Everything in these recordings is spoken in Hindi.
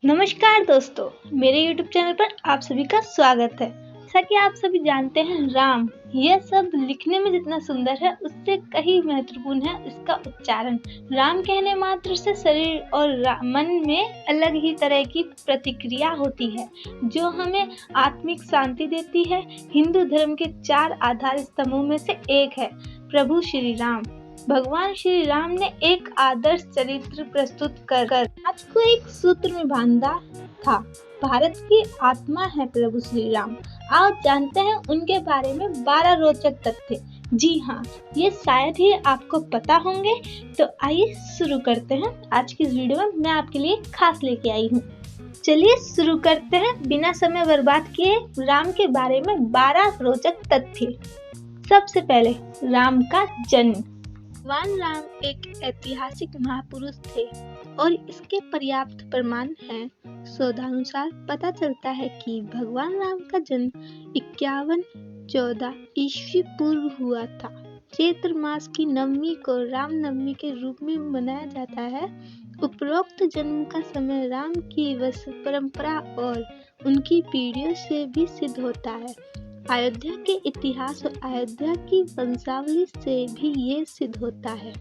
नमस्कार दोस्तों, मेरे YouTube चैनल पर आप सभी का स्वागत है। जैसा कि आप सभी जानते हैं, राम यह शब्द लिखने में जितना सुंदर है, उससे कहीं महत्वपूर्ण है इसका उच्चारण। राम कहने मात्र से शरीर और मन में अलग ही तरह की प्रतिक्रिया होती है, जो हमें आत्मिक शांति देती है। हिंदू धर्म के 4 आधार स्तंभों में से एक है प्रभु श्री राम। भगवान श्री राम ने एक आदर्श चरित्र प्रस्तुत कर आज को एक सूत्र में बांधा था। भारत की आत्मा है प्रभु श्री राम। आप जानते हैं उनके बारे में 12 रोचक तथ्य। जी हाँ, ये शायद ही आपको पता होंगे। तो आइए शुरू करते हैं। आज की इस वीडियो में मैं आपके लिए खास लेके आई हूँ। चलिए शुरू करते हैं बिना समय बर्बाद किए राम के बारे में 12 रोचक तथ्य। सबसे पहले, राम का जन्म। भगवान राम एक ऐतिहासिक महापुरुष थे और इसके पर्याप्त प्रमाण हैं। शोधानुसार पता चलता है कि भगवान राम का जन्म 5114 ईस्वी पूर्व हुआ था। चैत्र मास की नवमी को राम नवमी के रूप में मनाया जाता है। उपरोक्त जन्म का समय राम की वंश परंपरा और उनकी पीढ़ियों से भी सिद्ध होता है। अयोध्या के इतिहास और अयोध्या की वंशावली से भी ये सिद्ध होता है।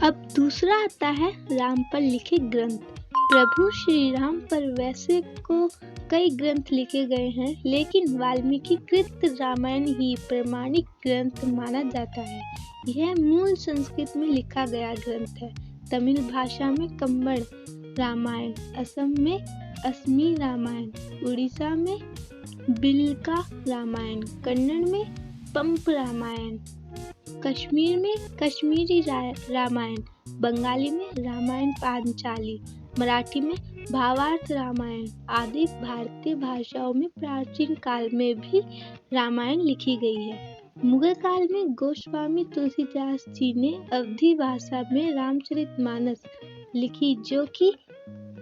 अब दूसरा आता है राम पर लिखे ग्रंथ। प्रभु श्री राम पर वैसे को कई ग्रंथ लिखे गए हैं, लेकिन वाल्मीकि कृत रामायण ही प्रमाणिक ग्रंथ माना जाता है। यह मूल संस्कृत में लिखा गया ग्रंथ है। तमिल भाषा में कम्बन रामायण, असम में असमी रामायण, उड़ीसा में बिलका रामायण, कन्नड़ में पंप रामायण, कश्मीर में कश्मीरी रामायण, बंगाली में रामायण पांचाली, मराठी में भावार्थ रामायण आदि भारतीय भाषाओं में प्राचीन काल में भी रामायण लिखी गई है। मुगल काल में गोस्वामी तुलसीदास जी ने अवधी भाषा में रामचरितमानस लिखी, जो कि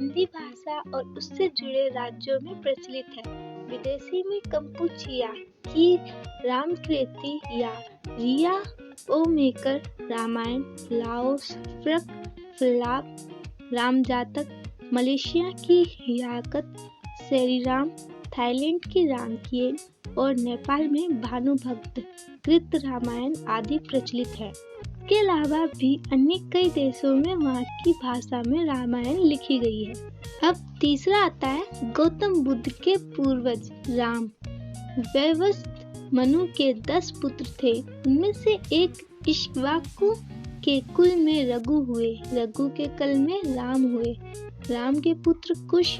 हिंदी भाषा और उससे जुड़े राज्यों में प्रचलित है। विदेशी में कंपुचिया की रामकृति या रिया ओमेकर रामायण, लाओस फ्लाप रामजातक, मलेशिया की याकत श्रीराम, थाईलैंड की रामकिएन और नेपाल में भानुभक्त कृत रामायण आदि प्रचलित है। के अलावा भी अन्य कई देशों में वहाँ की भाषा में रामायण लिखी गई है। अब तीसरा आता है गौतम बुद्ध के पूर्वज राम। वैवस्वत मनु के 10 पुत्र थे। उनमें से एक इक्ष्वाकु के कुल में रघु हुए, रघु के कुल में राम हुए, राम के पुत्र कुश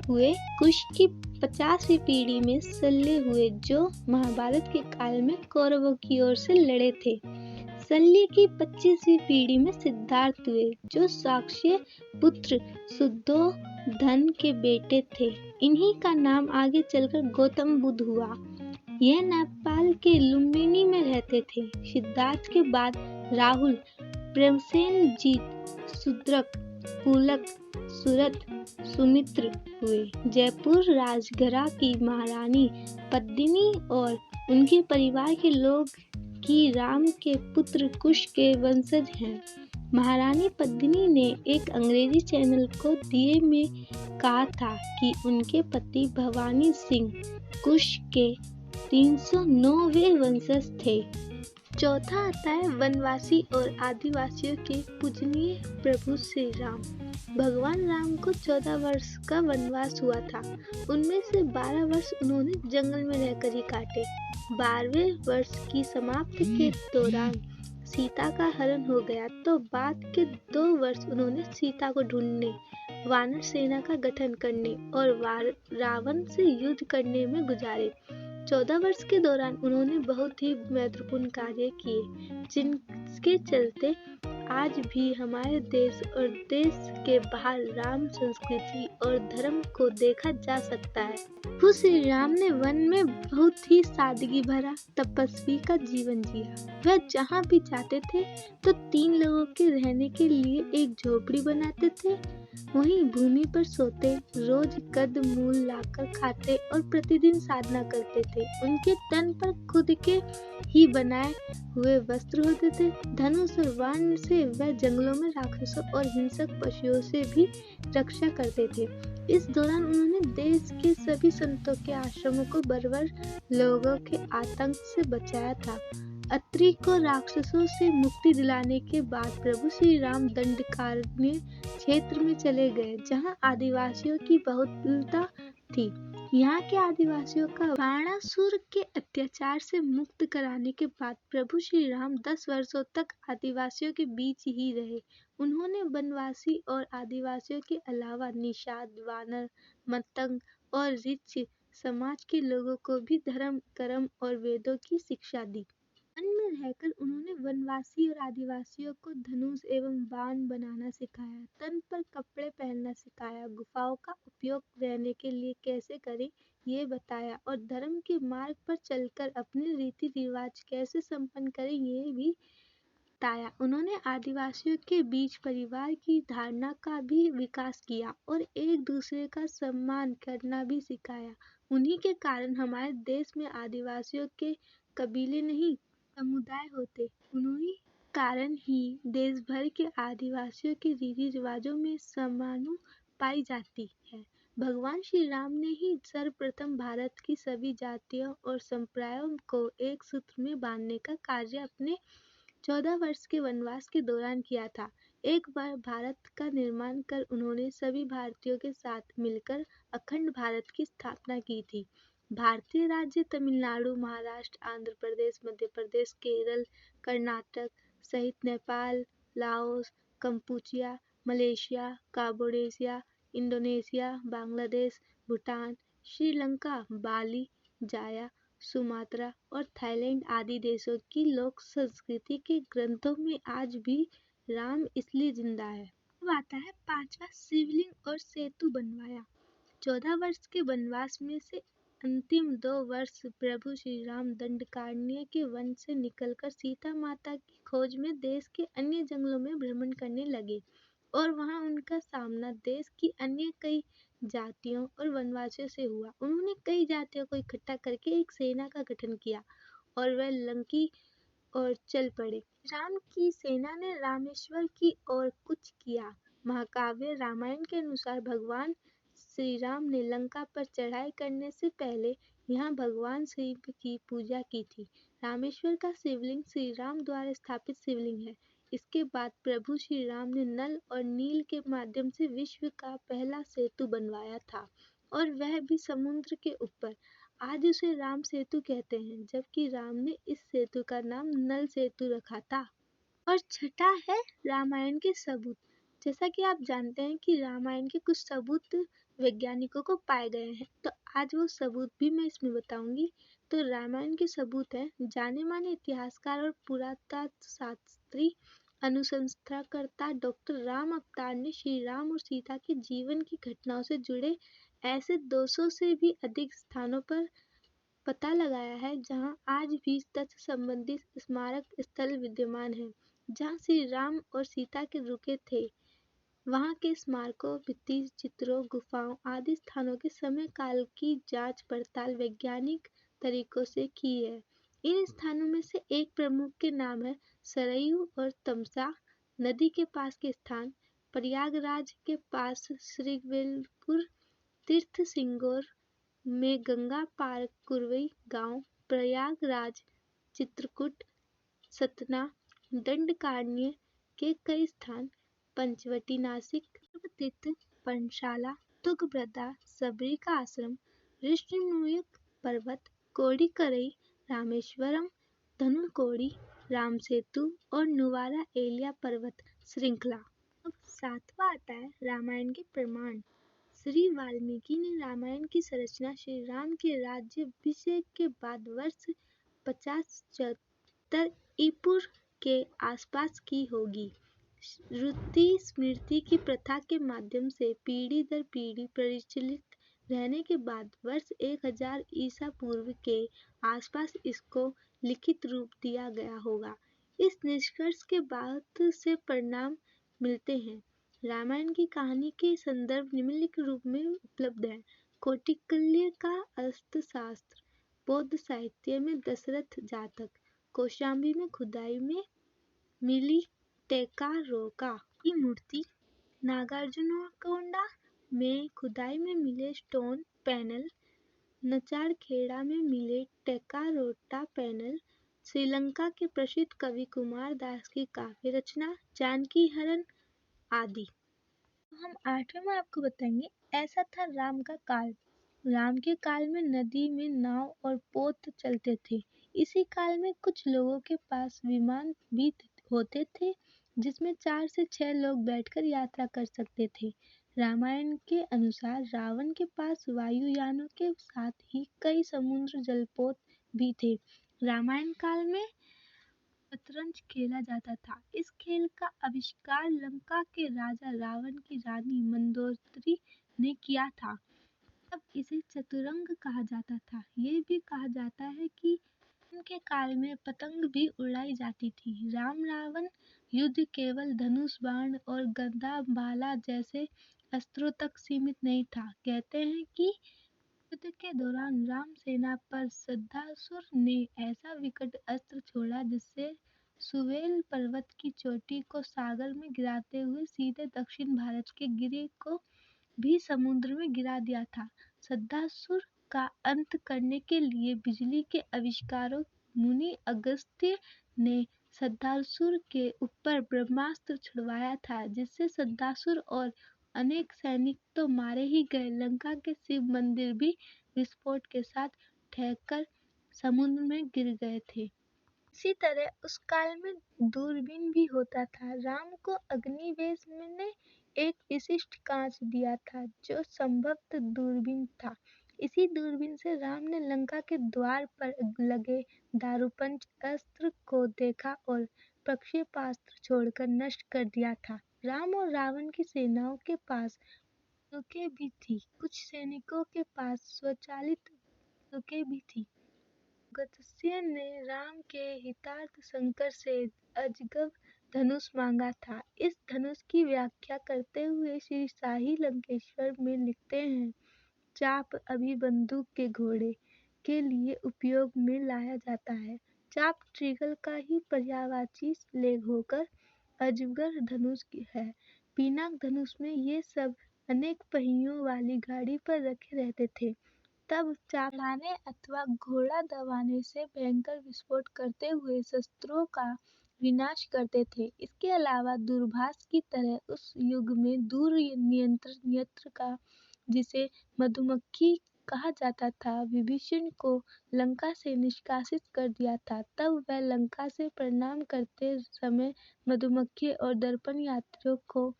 हुए, कुश की 50वीं पीढ़ी में शल्य हुए, जो महाभारत के काल में कौरवों की ओर से लड़े थे। शल्य की 25वीं पीढ़ी में सिद्धार्थ हुए, जो साक्ष्य पुत्र शुद्धोधन के बेटे थे। इन्हीं का नाम आगे चलकर गौतम बुद्ध हुआ। यह नेपाल के लुम्बिनी में रहते थे। सिद्धार्थ के बाद राहुल, प्रसेनजीत, शूद्रक, पुलक, सुरथ, सुमित्र हुए। जयपुर राजगढ़ की महारानी पद्मिनी और उनके परिवार के लोग की राम के पुत्र कुश के वंशज हैं। महारानी पद्मिनी ने एक अंग्रेजी चैनल को दिए में कहा था कि उनके पति भवानी सिंह कुश के 309वें वंशज थे। चौथा आता है वनवासी और आदिवासियों के पूजनीय प्रभु श्री राम। भगवान राम को 14 वर्ष का वनवास हुआ था। उनमें से 12 वर्ष उन्होंने जंगल में रहकर ही काटे। 12वें वर्ष की समाप्ति के दौरान सीता का हरण हो गया, तो बाद के 2 वर्ष उन्होंने सीता को ढूंढने, वानर सेना का गठन करने और रावण से युद्ध करने में गुजारे। 14 वर्ष के दौरान उन्होंने बहुत ही महत्वपूर्ण कार्य किए, जिनके चलते आज भी हमारे देश और देश के बाहर राम संस्कृति और धर्म को देखा जा सकता है। प्रभु श्री राम ने वन में बहुत ही सादगी भरा तपस्वी का जीवन जिया। वह जहाँ भी जाते थे तो 3 लोगों के रहने के लिए एक झोपड़ी बनाते थे, वहीं भूमि पर सोते, रोज कंदमूल लाकर खाते और प्रतिदिन साधना करते थे। उनके तन पर खुद के ही बनाए हुए वस्त्र होते थे। धनुष और बाण से वह जंगलों में राक्षसों और हिंसक पशुओं से भी रक्षा करते थे। इस दौरान उन्होंने देश के सभी संतों के आश्रमों को बर्बर लोगों के आतंक से बचाया था। अत्रि को राक्षसों से मुक्ति दिलाने के बाद प्रभु श्री राम दंडकारण्य क्षेत्र में चले गए, जहां आदिवासियों की बहुलता थी। यहाँ के आदिवासियों का बाणासुर के अत्याचार से मुक्त कराने के बाद प्रभु श्री राम 10 वर्षों तक आदिवासियों के बीच ही रहे। उन्होंने वनवासी और आदिवासियों के अलावा निषाद, वानर, मतंग और ऋक्ष समाज के लोगों को भी धर्म, कर्म और वेदों की शिक्षा दी। वन में रहकर उन्होंने वनवासी और आदिवासियों को धनुष एवं बाण बनाना सिखाया, तन पर कपड़े पहनना सिखाया, गुफाओं का उपयोग रहने के लिए कैसे करें ये बताया और धर्म के मार्ग पर चलकर अपने रीति रिवाज कैसे संपन्न करें ये भी बताया। उन्होंने आदिवासियों के बीच परिवार की धारणा का भी विकास किया और एक दूसरे का सम्मान करना भी सिखाया। उन्हीं के कारण हमारे देश में आदिवासियों के कबीले नहीं समुदाय होते। उन्हीं कारण ही देश भर के आदिवासियों के रीति रिवाजों में समानता पाई जाती है। भगवान श्री राम ने ही सर्वप्रथम भारत की सभी जातियों और संप्रदायों को एक सूत्र में बांधने का कार्य अपने 14 वर्ष के वनवास के दौरान किया था। एक बार भारत का निर्माण कर उन्होंने सभी भारतीयों के साथ मिलकर अखंड भारत की स्थापना की थी। भारतीय राज्य तमिलनाडु, महाराष्ट्र, आंध्र प्रदेश, मध्य प्रदेश, केरल, कर्नाटक सहित Nepal, Laos, Kampuchea, Malaysia, Cambodia, Indonesia, Bangladesh, Bhutan, Sri Lanka, Bali, Java, Sumatra और थाईलैंड आदि देशों की लोक संस्कृति के ग्रंथों में आज भी राम इसलिए जिंदा है। अब आता है पांचवा, शिवलिंग और सेतु बनवाया। 14 वर्ष के वनवास में से अंतिम 2 वर्ष प्रभु श्री राम दंडकारण्य के वन से निकलकर सीता माता की खोज में देश के अन्य जंगलों में भ्रमण करने लगे और वहां उनका सामना देश की अन्य कई जातियों और वनवासियों से हुआ। उन्होंने कई जातियों को इकट्ठा करके एक सेना का गठन किया और वह लंकी और चल पड़े। राम की सेना ने रामेश्वर की ओर कूच किया। महाकाव्य रामायण के अनुसार भगवान श्री राम ने लंका पर चढ़ाई करने से पहले यहाँ भगवान शिव की पूजा की थी। रामेश्वर का शिवलिंग श्री राम द्वारा स्थापित शिवलिंग है। इसके बाद प्रभु श्री राम ने नल और नील के माध्यम से विश्व का पहला सेतु बनवाया था और वह भी समुद्र के ऊपर। आज उसे राम सेतु कहते हैं, जबकि राम ने इस सेतु का नाम नल सेतु रखा था। और छठा है रामायण के सबूत। जैसा कि आप जानते हैं कि रामायण के कुछ सबूत वैज्ञानिकों को पाए गए हैं, तो आज वो सबूत भी मैं इसमें बताऊंगी। तो रामायण के सबूत हैं, जाने माने इतिहासकार और पुरातत्व शास्त्री अनुसंधानकर्ता डॉक्टर राम अवतार ने श्री राम और सीता के जीवन की घटनाओं से जुड़े ऐसे 200 से भी अधिक स्थानों पर पता लगाया है जहां आज भी तथ्य संबंधित स्मारक स्थल विद्यमान हैं, जहां श्री राम और सीता के रुके थे। वहां के स्मारकों, भित्ति चित्रों, गुफाओं आदि स्थानों के समय काल की जांच पड़ताल वैज्ञानिक तरीकों से की है। इन स्थानों में से एक प्रमुख के नाम है सरयू और तमसा नदी के पास के स्थान, प्रयागराज के पास श्रीविल्लपुर, तीर्थ सिंगोर में गंगा पार कुरवई गांव, प्रयागराज, चित्रकूट, सतना, दंडकारण्य के कई स्थान, पंचवटी नासिक, तीर्थ, पर्णशाला, तुंगभद्रा, सबरी का आश्रम, ऋषिमुख पर्वत, कोडिकरई, रामेश्वरम, धनुषकोडी, राम सेतु और नुवारा एलिया पर्वत श्रृंखला। अब सातवां आता है रामायण के प्रमाण। श्री वाल्मीकि ने रामायण की संरचना श्री राम के राज्याभिषेक के बाद वर्ष 50-74 ईपुर के आसपास की होगी। श्रुति स्मृति की प्रथा के माध्यम से पीढ़ी दर पीढ़ी प्रचलित रहने के बाद वर्ष 1000 ईसा पूर्व के आसपास इसको लिखित रूप दिया गया होगा। इस निष्कर्ष के बाद से परिणाम मिलते हैं। रामायण की कहानी के संदर्भ निम्नलिखित रूप में उपलब्ध है। कौटिल्य का अर्थशास्त्र, बौद्ध साहित्य में दशरथ जातक, कौशाम्बी में खुदाई में मिली टेकारोका की मूर्ति, नागार्जुनकोंडा में खुदाई में मिले स्टोन पैनल, नचाड़खेड़ा में मिले टेराकोटा पैनल, श्रीलंका के प्रसिद्ध कवि कुमार दास की काव्य रचना जानकी हरण आदि। हम 8वें में आपको बताएंगे ऐसा था राम का काल। राम के काल में नदी में नाव और पोत चलते थे। इसी काल में कुछ लोगों के पास विमान भी होते थे जिसमें 4 से 6 लोग बैठकर यात्रा कर सकते थे। रामायण के अनुसार रावण के पास वायुयानों के साथ ही कई समुद्र जलपोत भी थे। रामायण काल में शतरंज खेला जाता था। इस खेल का आविष्कार लंका के राजा रावण की रानी मंदोदरी ने किया था। तब इसे चतुरंग कहा जाता था। ये भी कहा जाता है कि उनके काल में पतंग भी उड़ाई जाती थी। राम रावण युद्ध केवल धनुष बाण और गदा भाला जैसे अस्त्रों तक सीमित नहीं था। कहते हैं कि युद्ध के दौरान राम सेना पर श्रद्धासुर ने ऐसा विकट अस्त्र छोड़ा जिससे सुवेल पर्वत की चोटी को सागर में गिराते हुए सीधे दक्षिण भारत के गिरि को भी समुद्र में गिरा दिया था। श्रद्धासुर का अंत करने के लिए बिजली के आविष्कारक मुनि अगस्त्य ने श्रद्धासुर के ऊपर ब्रह्मास्त्र छुड़वाया था जिससे श्रद्धासुर और अनेक सैनिक तो मारे ही गए, लंका के शिव मंदिर भी विस्फोट के साथ ढहकर समुद्र में गिर गए थे। इसी तरह उस काल में दूरबीन भी होता था। राम को अग्निवेश ने एक विशिष्ट कांच दिया था जो संभवतः दूरबीन था। इसी दूरबीन से राम ने लंका के द्वार पर लगे दारूपंच अस्त्र को देखा और प्रक्षेपास्त्र छोड़कर नष्ट कर दिया था। राम और रावण की सेनाओं के पास बंदूकें भी थी। कुछ सैनिकों के पास स्वचालित बंदूकें भी थी। अगस्त्य ने राम के हितार्थ शंकर से अजगव धनुष मांगा था। इस धनुष की व्याख्या करते हुए श्री शाही लंकेश्वर में लिखते हैं, चाप अभी बंदूक के घोड़े के लिए उपयोग में लाया जाता है। चाप ट्रिगल का ही पर्यायवाची लेख होकर अजगर धनुष है। पिनाक धनुष में ये सब अनेक पहियों वाली गाड़ी पर रखे रहते थे। तब चाप चढ़ाने अथवा घोड़ा दबाने से भयंकर विस्फोट करते हुए शस्त्रों का विनाश करते थे। इसके अलावा दूरभाष की तरह उस युग में दूर नियंत्रण यंत्र का, जिसे मधुमक्खी कहा जाता था, विभीषण को लंका से निष्कासित कर दिया था। तब वह लंका से प्रणाम करते समय मधुमक्खी और दर्पण यात्रियों को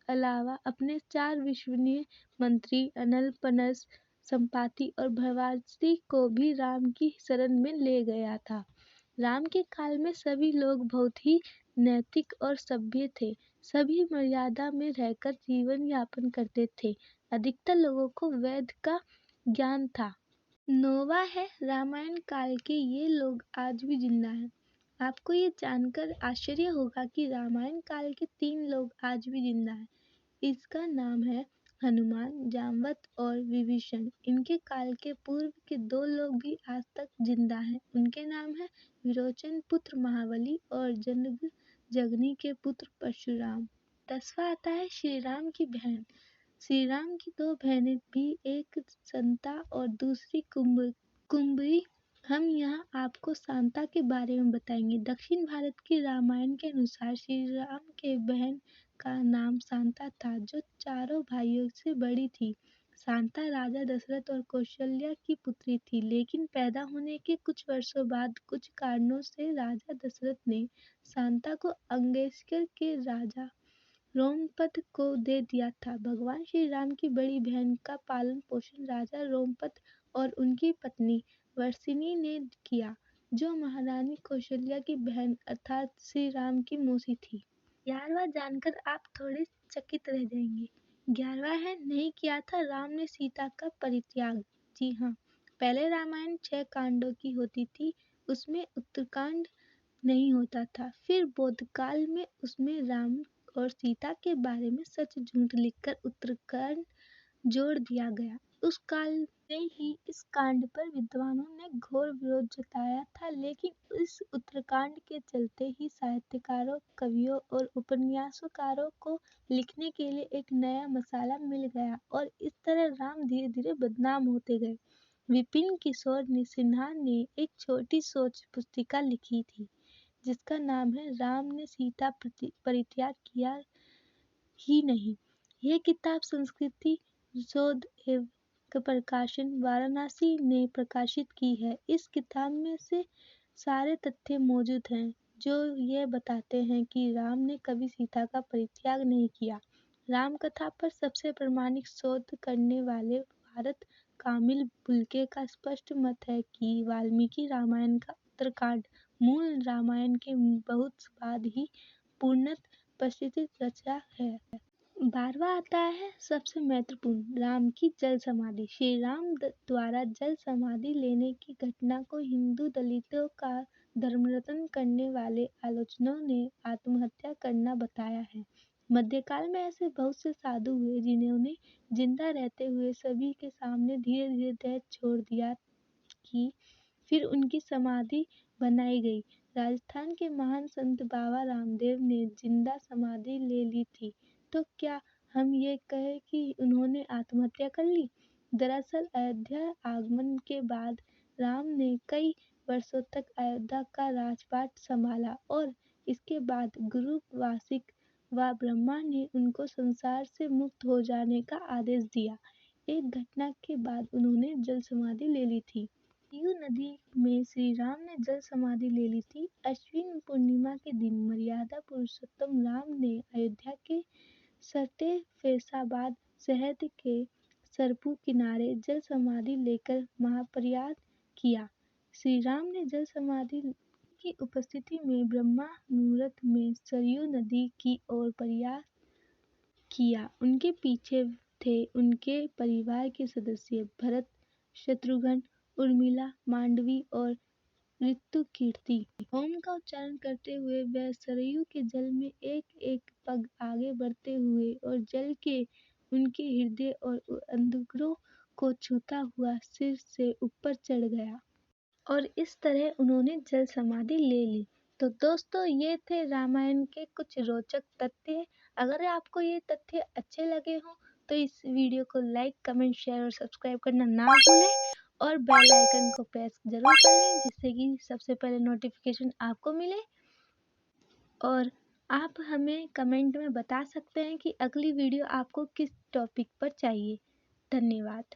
अलावा अपने 4 विश्वसनीय मंत्री अनल, पनस, संपाति और भरवासी को भी राम की शरण में ले गया था। राम के काल में सभी लोग बहुत ही नैतिक और सभ्य थे। सभी मर्यादा में रहकर जीवन यापन करते थे। अधिकतर लोगों को वेद का ज्ञान था। नौवा है रामायण काल के ये लोग आज भी जिंदा हैं। आपको ये जानकर आश्चर्य होगा कि रामायण काल के 3 लोग आज भी जिंदा हैं। इसका नाम है हनुमान, जामवंत और विभीषण। इनके काल के पूर्व के 2 लोग भी आज तक जिंदा हैं। उनके नाम है विरोचन पुत्र महाबली और जगनी के पुत्र परशुराम। 10वां आता है श्री राम की बहन। श्री राम की 2 बहनें भी, एक संता और दूसरी कुंबरी। हम यहाँ आपको शांता के बारे में बताएंगे। दक्षिण भारत की रामायण के अनुसार श्री राम के बहन का नाम शांता था जो 4 भाइयों से बड़ी थी। शांता राजा दशरथ और कौशल्या की पुत्री थी, लेकिन पैदा होने के कुछ वर्षों बाद कुछ कारणों से राजा दशरथ ने शांता को अंगेशकर के राजा रोमपद को दे दिया था। भगवान श्री राम की बड़ी बहन का पालन पोषण राजा रोमपद और उनकी पत्नी वर्षिणी ने किया, जो महारानी कौशल्या की बहन अर्थात श्री राम की मौसी थी। 11वां जानकर आप थोड़े चकित रह जाएंगे। 11वां है, नहीं किया था राम ने सीता का परित्याग। जी हाँ, पहले रामायण 6 कांडों की होती थी, उसमें उत्तरकांड नहीं होता था। फिर बौद्धकाल में उसमें राम और सीता के बारे में सच झूठ लिखकर उत्तरकांड जोड़ दिया गया। उस काल से ही इस कांड पर विद्वानों ने घोर विरोध जताया था, लेकिन इस उत्तरकांड के चलते ही साहित्यकारों, कवियों और उपन्यासकारों को लिखने के लिए एक नया मसाला मिल गया और इस तरह राम धीरे धीरे बदनाम होते गए। विपिन किशोर सिन्हा ने एक छोटी सोच पुस्तिका लिखी थी जिसका नाम है राम ने सीता परित्याग किया ही नहीं। यह किताब संस्कृति शोध एवं प्रकाशन वाराणसी ने प्रकाशित की है। इस किताब में से सारे तथ्य मौजूद हैं जो ये बताते हैं कि राम ने कभी सीता का परित्याग नहीं किया। राम कथा पर सबसे प्रामाणिक शोध करने वाले भारत कामिल बुल्के का स्पष्ट मत है कि वाल्मीकि रामायण का उत्तरकांड मूल रामायण के बहुत बाद ही पूर्णतः प्रकाशित रचा है। 12वां आता है सबसे महत्वपूर्ण, राम की जल समाधि। श्री राम द्वारा जल समाधि लेने की घटना को हिंदू दलितों का धर्मरत्न करने वाले आलोचकों ने आत्महत्या करना बताया है। मध्यकाल में ऐसे बहुत से साधु हुए जिन्होंने जिंदा रहते हुए सभी के सामने धीरे धीरे देह छोड़ दिया कि फिर उनकी समाधि बनाई गई। राजस्थान के महान संत बाबा रामदेव ने जिंदा समाधि ले ली थी, तो क्या हम ये कहें कि उन्होंने आत्महत्या कर ली? दरअसल अयोध्या आगमन के बाद राम ने कई वर्षों तक अयोध्या का राजपाट संभाला और इसके बाद गुरु वासिक व ब्रह्मा ने उनको संसार से मुक्त हो जाने का आदेश दिया। एक घटना के बाद उन्होंने जल समाधि ले ली थी। सरयू नदी में श्री राम ने जल समाधि ले ली थी। अश्विन पूर्णिमा के दिन मर्यादा पुरुषोत्तम राम ने अयोध्या के सरते फैसाबाद शहर के सरपू किनारे जल समाधि लेकर महाप्रयाग किया। श्री राम ने जल समाधि की उपस्थिति में ब्रह्मा मुहूर्त में सरयू नदी की ओर प्रयाग किया। उनके पीछे थे उनके परिवार के सदस्य भरत, शत्रुघ्न, उर्मिला, मांडवी और ऋतुकीर्ति। ओम का उच्चारण करते हुए वह सरयू के जल में एक एक पग आगे बढ़ते हुए और जल के उनके हृदय और अंधकरों को छूता हुआ सिर से ऊपर चढ़ गया और इस तरह उन्होंने जल समाधि ले ली। तो दोस्तों, ये थे रामायण के कुछ रोचक तथ्य। अगर आपको ये तथ्य अच्छे लगे हों तो इस वीडियो को लाइक, कमेंट, शेयर और सब्सक्राइब करना ना भूलें और बेल आइकन को प्रेस जरूर कर लें जिससे कि सबसे पहले नोटिफिकेशन आपको मिले। और आप हमें कमेंट में बता सकते हैं कि अगली वीडियो आपको किस टॉपिक पर चाहिए। धन्यवाद।